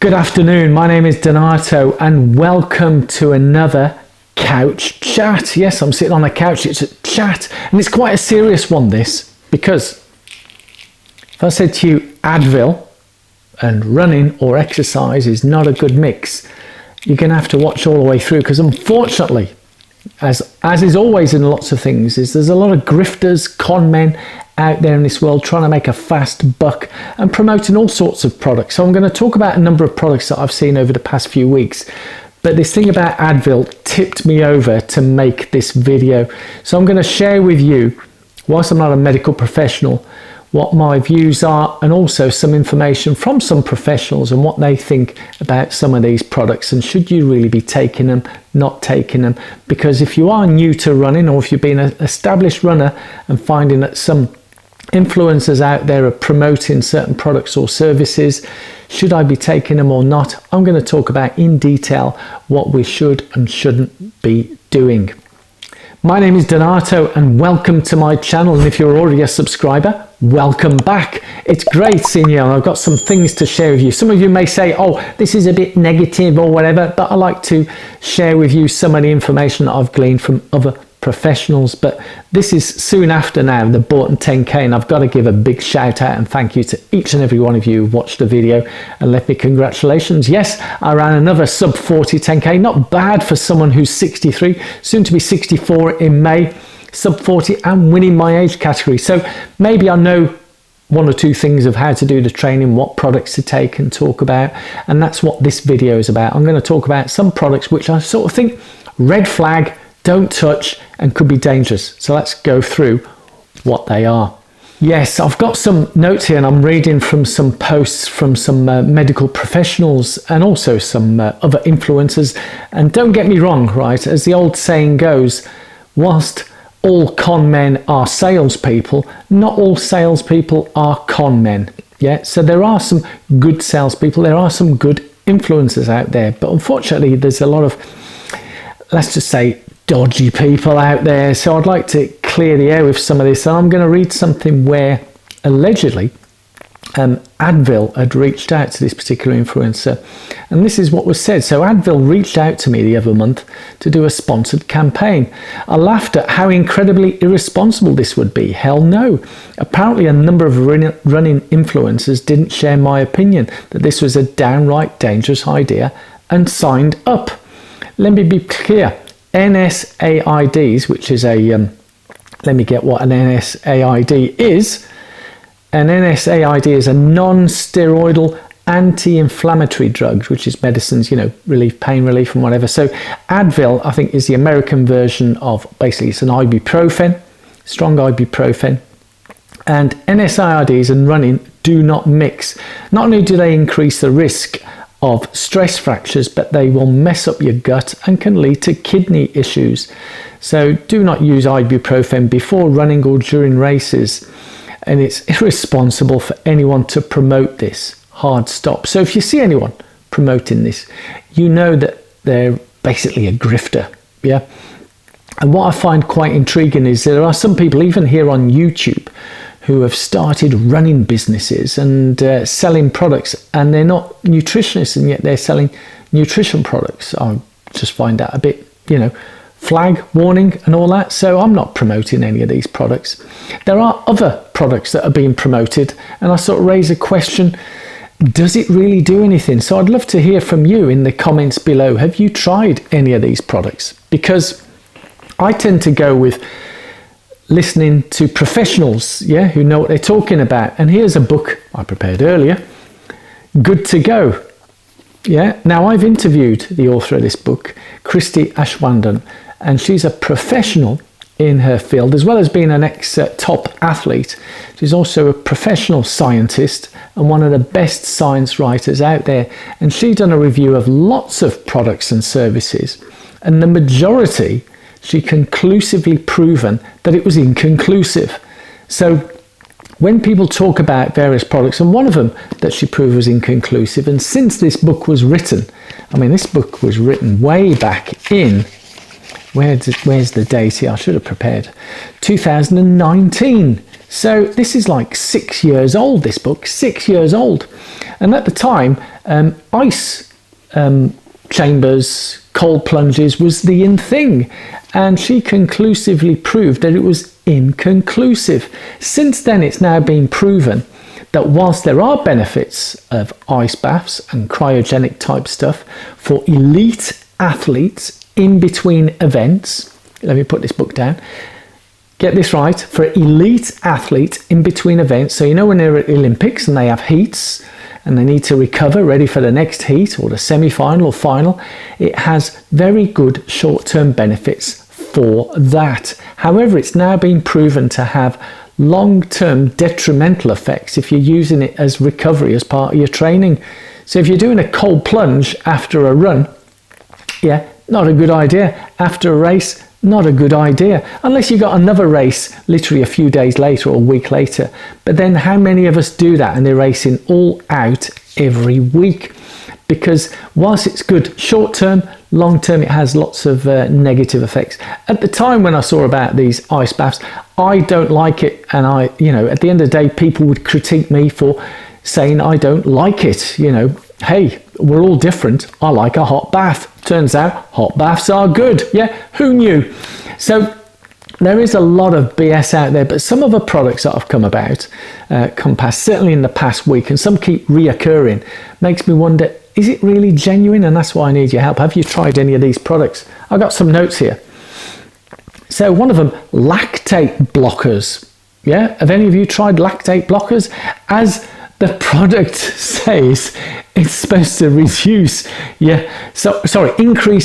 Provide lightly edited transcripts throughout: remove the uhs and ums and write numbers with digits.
Good afternoon, my name is Donato and welcome to another couch chat. Yes, I'm sitting on a couch, it's a chat, and it's quite a serious one this, because if I said to you Advil and running or exercise is not a good mix, you're going to have to watch all the way through, because unfortunately, as is always in lots of things, there's a lot of grifters, con men out there in this world trying to make a fast buck and promoting all sorts of products. So I'm going to talk about a number of products that I've seen over the past few weeks. But this thing about Advil tipped me over to make this video. So I'm going to share with you, whilst I'm not a medical professional, what my views are, and also some information from some professionals and what they think about some of these products, and should you really be taking them, not taking them. Because if you are new to running, or if you've been an established runner and finding that some influencers out there are promoting certain products or services, should I be taking them or not? I'm going to talk about in detail what we should and shouldn't be doing. My name is Donato and welcome to my channel, and if you're already a subscriber, welcome back. It's great seeing you, and I've got some things to share with you. Some of you may say, oh, this is a bit negative or whatever, but I like to share with you some of the information that I've gleaned from other professionals. But this is soon after now the Boughton 10K, and I've got to give a big shout out and thank you to each and every one of you who watched the video and let me congratulations. Yes, I ran another sub 40 10K, not bad for someone who's 63, soon to be 64 in May, sub 40 and winning my age category. So maybe I know one or two things of how to do the training, what products to take and talk about, and that's what this video is about. I'm going to talk about some products which I sort of think red flag, don't touch, and could be dangerous. So let's go through what they are. Yes, I've got some notes here, and I'm reading from some posts from some medical professionals and also some other influencers. And don't get me wrong, right? As the old saying goes, whilst all con men are salespeople, not all salespeople are con men. Yeah, so there are some good salespeople, there are some good influencers out there, but unfortunately there's a lot of, let's just say, dodgy people out there. So I'd like to clear the air with some of this, and I'm going to read something where allegedly Advil had reached out to this particular influencer, and this is what was said. So Advil reached out to me the other month to do a sponsored campaign. I laughed at how incredibly irresponsible this would be. Hell no. Apparently a number of running influencers didn't share my opinion that this was a downright dangerous idea and signed up. Let me be clear. NSAIDs, which is a let me get what an NSAID is. An NSAID is a non-steroidal anti-inflammatory drug, which is medicines, you know, relief, pain relief and whatever. So Advil, I think, is the American version of, basically it's an ibuprofen, strong ibuprofen. And NSAIDs and running do not mix. Not only do they increase the risk of stress fractures, but they will mess up your gut and can lead to kidney issues. So do not use ibuprofen before running or during races. And it's irresponsible for anyone to promote this. Hard stop. So if you see anyone promoting this, you know that they're basically a grifter. Yeah. And what I find quite intriguing is there are some people, even here on YouTube, who have started running businesses and selling products, and they're not nutritionists, and yet they're selling nutrition products. I just find that a bit, you know, flag, warning and all that. So I'm not promoting any of these products. There are other products that are being promoted, and I sort of raise a question, does it really do anything? So I'd love to hear from you in the comments below. Have you tried any of these products? Because I tend to go with listening to professionals, yeah, who know what they're talking about. And here's a book I prepared earlier, Good to Go. Yeah, now I've interviewed the author of this book, Christy Ashwandan, and she's a professional in her field, as well as being an ex-top athlete. She's also a professional scientist and one of the best science writers out there. And she's done a review of lots of products and services, and the majority she conclusively proven that it was inconclusive. So when people talk about various products, and one of them that she proved was inconclusive, and since this book was written, I mean, this book was written way back in, where's the date here? I should have prepared, 2019. So this is like 6 years old, this book, 6 years old. And at the time, ice chambers, cold plunges was the in thing. And she conclusively proved that it was inconclusive. Since then, it's now been proven that whilst there are benefits of ice baths and cryogenic type stuff for elite athletes in between events, let me put this book down, get this right, for elite athletes in between events, so you know when they're at the Olympics and they have heats and they need to recover ready for the next heat or the semi-final or final, it has very good short-term benefits for that. However, it's now been proven to have long-term detrimental effects if you're using it as recovery as part of your training. So if you're doing a cold plunge after a run, yeah, not a good idea. After a race, not a good idea. Unless you got another race literally a few days later or a week later. But then how many of us do that and they're racing all out every week? Because whilst it's good short term, long term it has lots of negative effects. At the time when I saw about these ice baths, I don't like it, and at the end of the day, people would critique me for saying I don't like it. Hey, we're all different. I like a hot bath. Turns out hot baths are good. Yeah, who knew? So there is a lot of BS out there, but some of the products that have come past, certainly in the past week, and some keep reoccurring, makes me wonder, is it really genuine? And that's why I need your help. Have you tried any of these products? I've got some notes here. So one of them, lactate blockers. Yeah, have any of you tried lactate blockers? As the product says, it's supposed to increase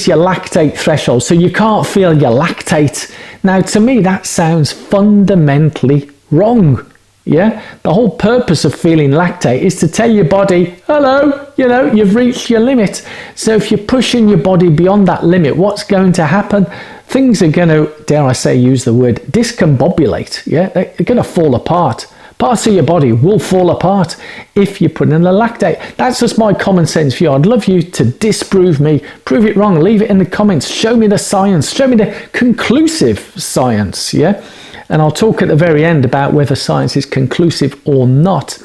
your lactate threshold, so you can't feel your lactate. Now, to me, that sounds fundamentally wrong. Yeah, the whole purpose of feeling lactate is to tell your body, hello, you've reached your limit. So if you're pushing your body beyond that limit, what's going to happen? Things are going to, dare I say, use the word discombobulate. Yeah, they're going to fall apart. Parts of your body will fall apart if you put in the lactate. That's just my common sense view. I'd love you to disprove me, prove it wrong, leave it in the comments, show me the science, show me the conclusive science, yeah? And I'll talk at the very end about whether science is conclusive or not.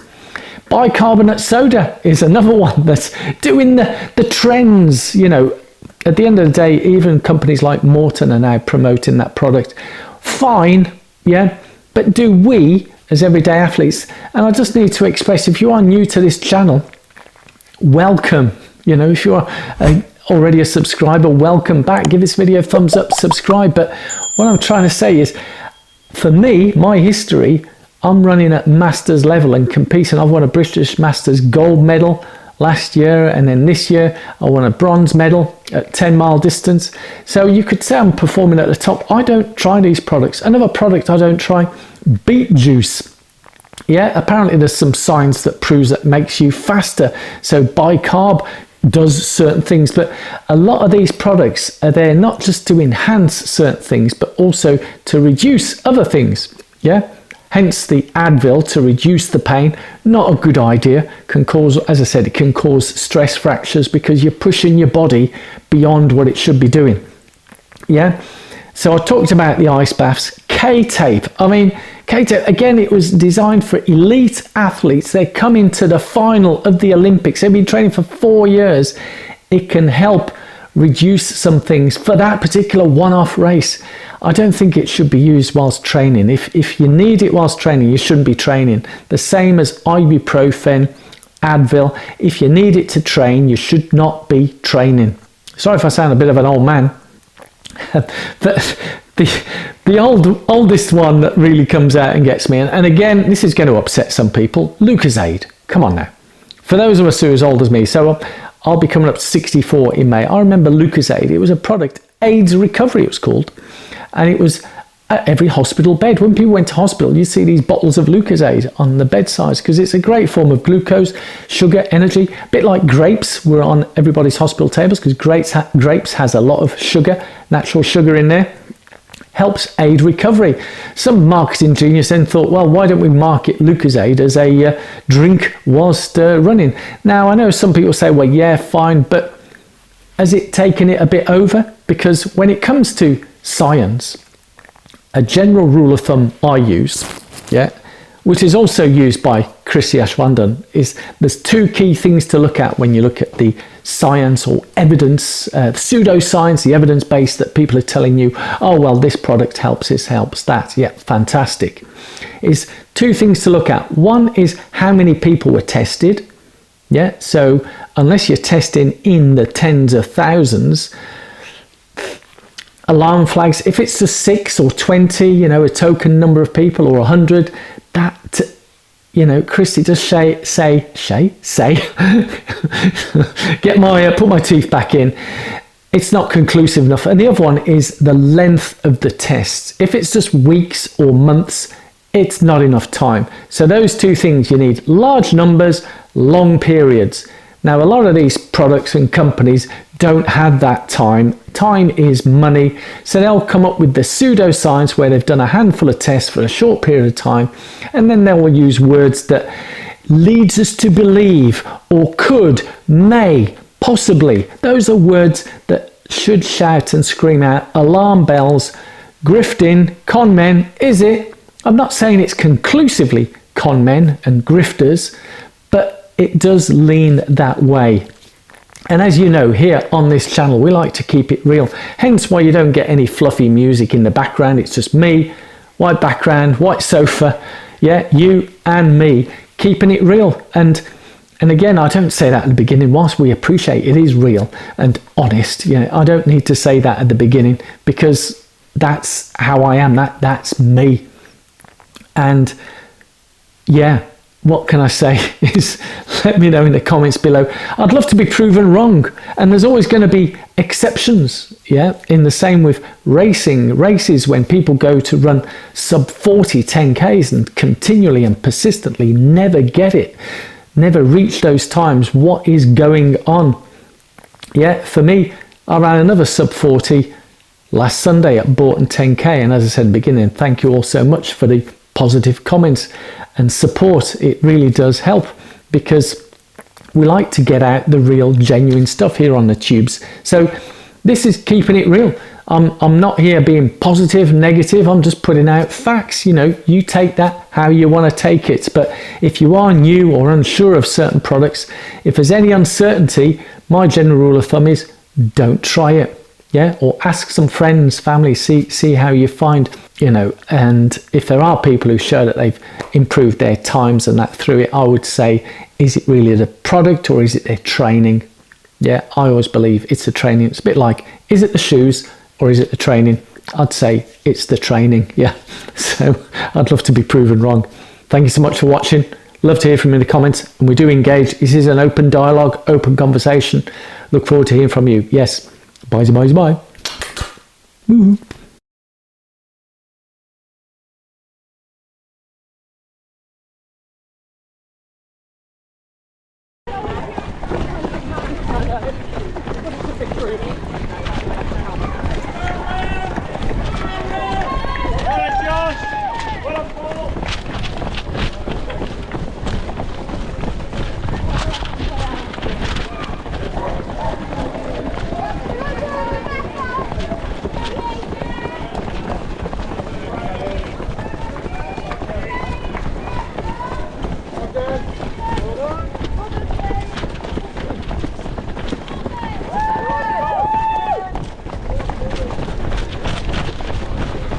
Bicarbonate soda is another one that's doing the trends, At the end of the day, even companies like Morton are now promoting that product. Fine, yeah, but do we, as everyday athletes, and I just need to express, if you are new to this channel, welcome. If you are already a subscriber, welcome back. Give this video a thumbs up, subscribe. But what I'm trying to say is, for me, my history, I'm running at masters level and competing. I've won a British Masters gold medal last year, and then this year I won a bronze medal at 10-mile distance. So you could say I'm performing at the top. I don't try these products. Another product I don't try, beet juice. Yeah, apparently there's some science that proves that makes you faster. So bicarb does certain things, but a lot of these products are there not just to enhance certain things, but also to reduce other things. Yeah, hence the Advil to reduce the pain. Not a good idea. Can cause, as I said, it can cause stress fractures because you're pushing your body beyond what it should be doing. Yeah, so I talked about the ice baths. K-tape. K-tape, again, it was designed for elite athletes. They're coming to the final of the Olympics. They've been training for 4 years. It can help reduce some things for that particular one-off race. I don't think it should be used whilst training. If you need it whilst training, you shouldn't be training. The same as ibuprofen, Advil. If you need it to train, you should not be training. Sorry if I sound a bit of an old man. But the oldest one that really comes out and gets me, and again, this is going to upset some people, Lucozade. Come on now. For those of us who are as old as me, so I'll be coming up to 64 in May. I remember Lucozade. It was a product, AIDS Recovery it was called, and it was at every hospital bed. When people went to hospital, you'd see these bottles of Lucozade on the bedsides because it's a great form of glucose, sugar, energy, a bit like grapes were on everybody's hospital tables because grapes has a lot of sugar, natural sugar in there. Helps aid recovery. Some marketing genius then thought, well, why don't we market Lucozade as a drink whilst running? Now, I know some people say, well, yeah, fine, but has it taken it a bit over? Because when it comes to science, a general rule of thumb I use, yeah, which is also used by Christy Ashwandon, is there's two key things to look at when you look at the science or evidence, pseudoscience, the evidence base that people are telling you, oh, well, this product helps this, helps that. Yeah, fantastic. Is two things to look at. One is how many people were tested. Yeah, so unless you're testing in the tens of thousands, alarm flags, if it's just 6 or 20, a token number of people, or 100, that, Christy, just say, put my teeth back in. It's not conclusive enough. And the other one is the length of the tests. If it's just weeks or months, it's not enough time. So those two things, you need large numbers, long periods. Now, a lot of these products and companies don't have that time. Time is money. So they'll come up with the pseudoscience where they've done a handful of tests for a short period of time, and then they will use words that leads us to believe, or could, may, possibly. Those are words that should shout and scream out alarm bells. Grifting, con men, is it? I'm not saying it's conclusively con men and grifters, but it does lean that way. And as you know, here on this channel, we like to keep it real. Hence why you don't get any fluffy music in the background. It's just me, white background, white sofa. Yeah, you and me, keeping it real. And again, I don't say that at the beginning. Whilst we appreciate it is real and honest, I don't need to say that at the beginning, because that's how I am. That's me. And yeah, what can I say is, let me know in the comments below. I'd love to be proven wrong, and there's always going to be exceptions. In the same with races, when people go to run sub 40 10Ks and continually and persistently never get it, never reach those times. What is going on? For me, I ran another sub 40 last Sunday at Bourton 10K, and as I said in the beginning, thank you all so much for the positive comments and support. It really does help, because we like to get out the real, genuine stuff here on the tubes. So this is keeping it real. I'm not here being positive, negative. I'm just putting out facts. You take that how you want to take it. But if you are new or unsure of certain products, if there's any uncertainty, my general rule of thumb is don't try it. Or ask some friends, family, see how you find, and if there are people who show that they've improved their times and that through it, I would say, is it really the product or is it their training? I always believe it's the training. It's a bit like, is it the shoes or is it the training? I'd say it's the training. So I'd love to be proven wrong. Thank you so much for watching. Love to hear from you in the comments, and we do engage. This is an open dialogue, open conversation. Look forward to hearing from you. Yes. Bye. Woo.